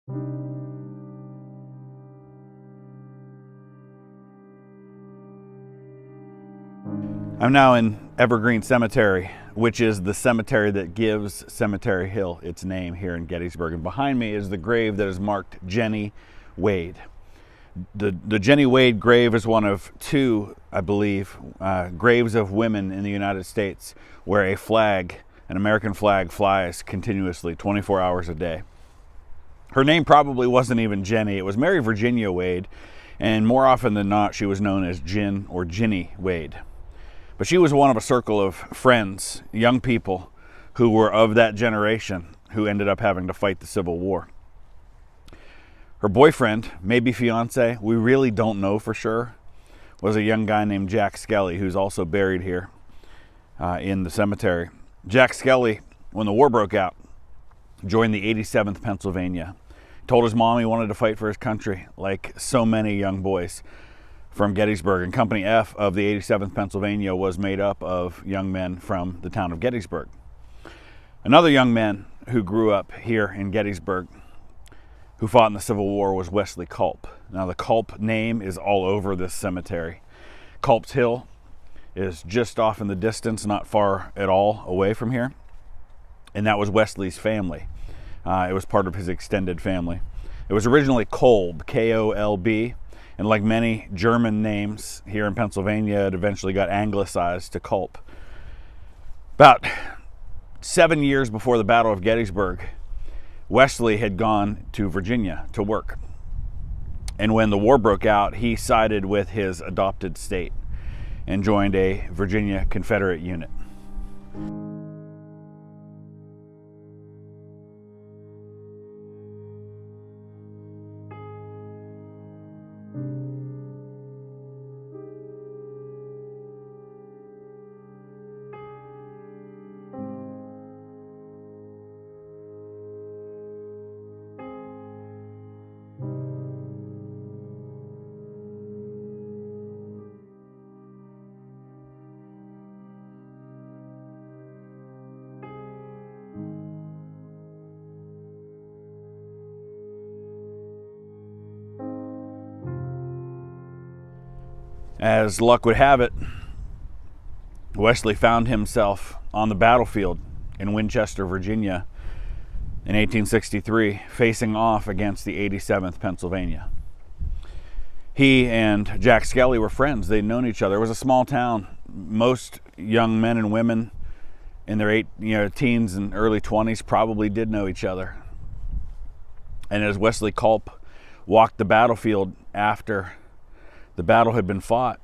I'm now in Evergreen Cemetery, which is the cemetery that gives Cemetery Hill its name here in Gettysburg. And behind me is the grave that is marked Jennie Wade. The Jennie Wade grave is one of two, I believe, graves of women in the United States where a flag, an American flag, flies continuously 24 hours a day. Her name probably wasn't even Jennie. It was Mary Virginia Wade, and more often than not, she was known as Gin or Ginny Wade. But she was one of a circle of friends, young people who were of that generation who ended up having to fight the Civil War. Her boyfriend, maybe fiance, we really don't know for sure, was a young guy named Jack Skelly, who's also buried here in the cemetery. Jack Skelly, when the war broke out, joined the 87th Pennsylvania. Told his mom he wanted to fight for his country, like so many young boys from Gettysburg. And Company F of the 87th Pennsylvania was made up of young men from the town of Gettysburg. Another young man who grew up here in Gettysburg who fought in the Civil War was Wesley Culp. Now the Culp name is all over this cemetery. Culp's Hill is just off in the distance, not far at all away from here. And that was Wesley's family. It was part of his extended family. It was originally Kolb, K-O-L-B, and like many German names here in Pennsylvania, it eventually got anglicized to Culp. About 7 years before the Battle of Gettysburg, Wesley had gone to Virginia to work. And when the war broke out, he sided with his adopted state and joined a Virginia Confederate unit. As luck would have it, Wesley found himself on the battlefield in Winchester, Virginia in 1863, facing off against the 87th Pennsylvania. He and Jack Skelly were friends. They'd known each other. It was a small town. Most young men and women in their teens and early 20s probably did know each other. And as Wesley Culp walked the battlefield after the battle had been fought,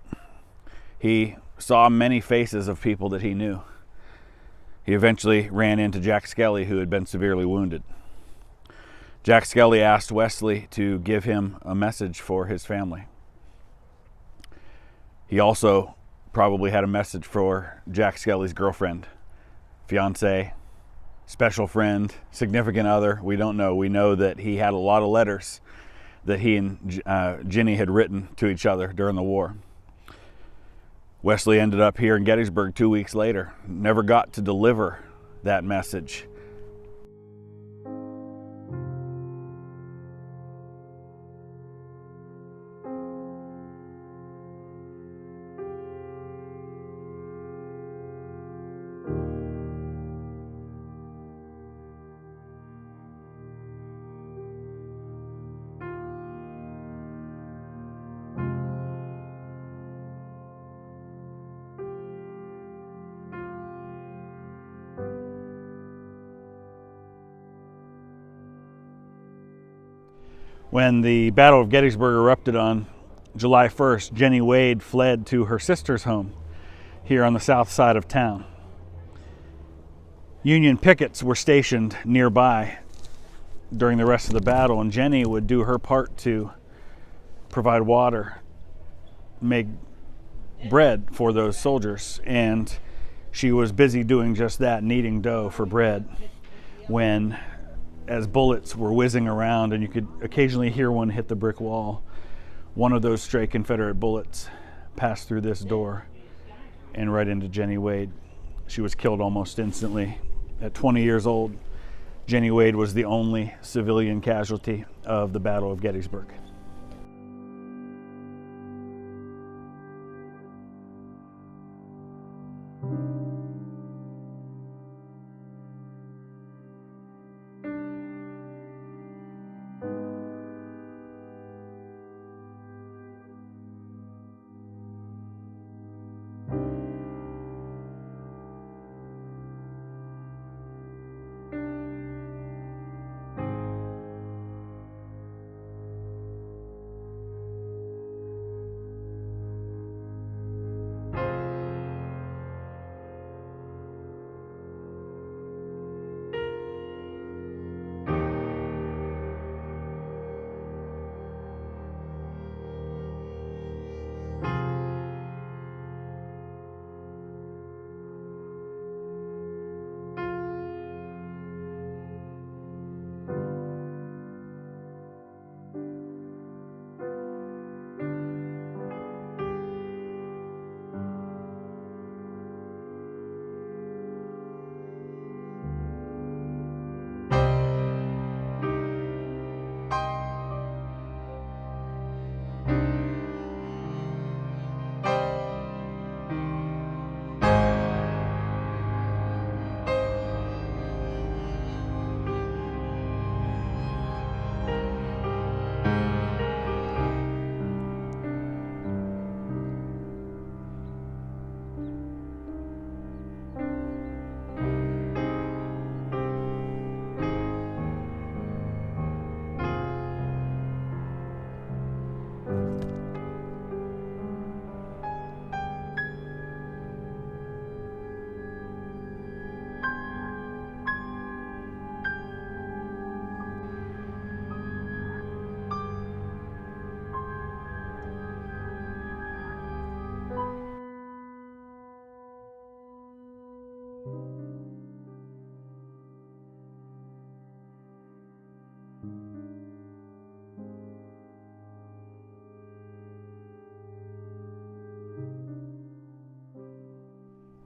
he saw many faces of people that he knew. He eventually ran into Jack Skelly, who had been severely wounded. Jack Skelly asked Wesley to give him a message for his family. He also probably had a message for Jack Skelly's girlfriend, fiance, special friend, significant other. We don't know. We know that he had a lot of letters that he and Ginny had written to each other during the war. Wesley ended up here in Gettysburg 2 weeks later, never got to deliver that message. When the Battle of Gettysburg erupted on July 1st, Jennie Wade fled to her sister's home here on the south side of town. Union pickets were stationed nearby during the rest of the battle, and Jennie would do her part to provide water, make bread for those soldiers, and she was busy doing just that, kneading dough for bread, when as bullets were whizzing around and you could occasionally hear one hit the brick wall, one of those stray Confederate bullets passed through this door and right into Jennie Wade. She was killed almost instantly. At 20 years old, Jennie Wade was the only civilian casualty of the Battle of Gettysburg.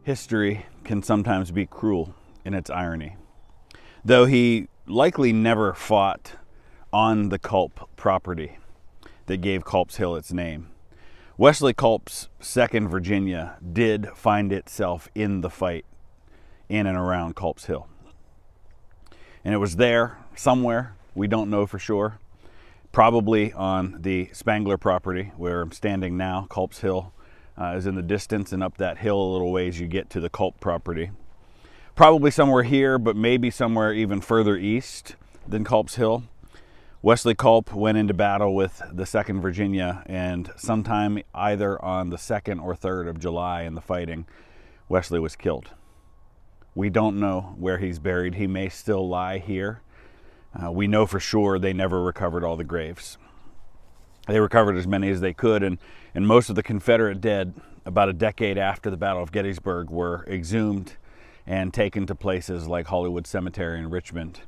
History can sometimes be cruel in its irony. Though he likely never fought on the Culp property that gave Culp's Hill its name, Wesley Culp's 2nd Virginia did find itself in the fight in and around Culp's Hill. And it was there somewhere, we don't know for sure, probably on the Spangler property where I'm standing now. Culp's Hill is in the distance, and up that hill a little ways you get to the Culp property. Probably somewhere here, but maybe somewhere even further east than Culp's Hill. Wesley Culp went into battle with the 2nd Virginia, and sometime either on the 2nd or 3rd of July in the fighting, Wesley was killed. We don't know where he's buried. He may still lie here. We know for sure they never recovered all the graves. They recovered as many as they could, and most of the Confederate dead, about a decade after the Battle of Gettysburg, were exhumed and taken to places like Hollywood Cemetery in Richmond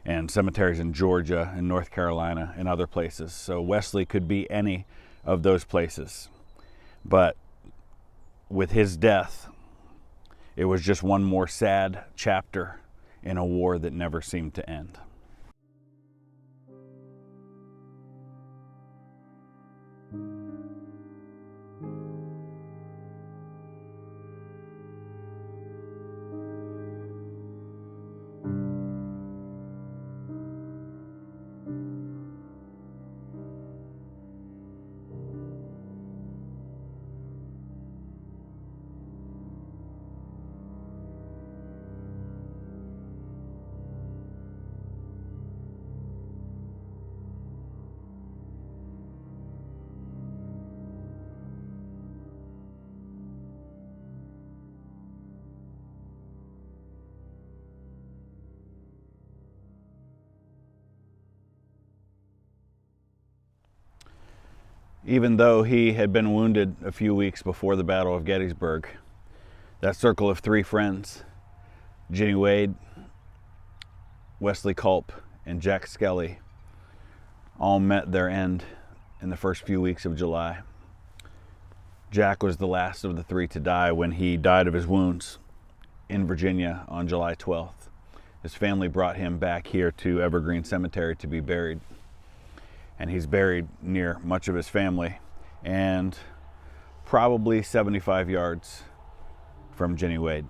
and cemeteries in Georgia and North Carolina and other places. So Wesley could be any of those places. But with his death, it was just one more sad chapter in a war that never seemed to end. Even though he had been wounded a few weeks before the Battle of Gettysburg, that circle of 3 friends, Ginny Wade, Wesley Culp, and Jack Skelly, all met their end in the first few weeks of July. Jack was the last of the 3 to die when he died of his wounds in Virginia on July 12th. His family brought him back here to Evergreen Cemetery to be buried. And he's buried near much of his family and probably 75 yards from Ginny Wade.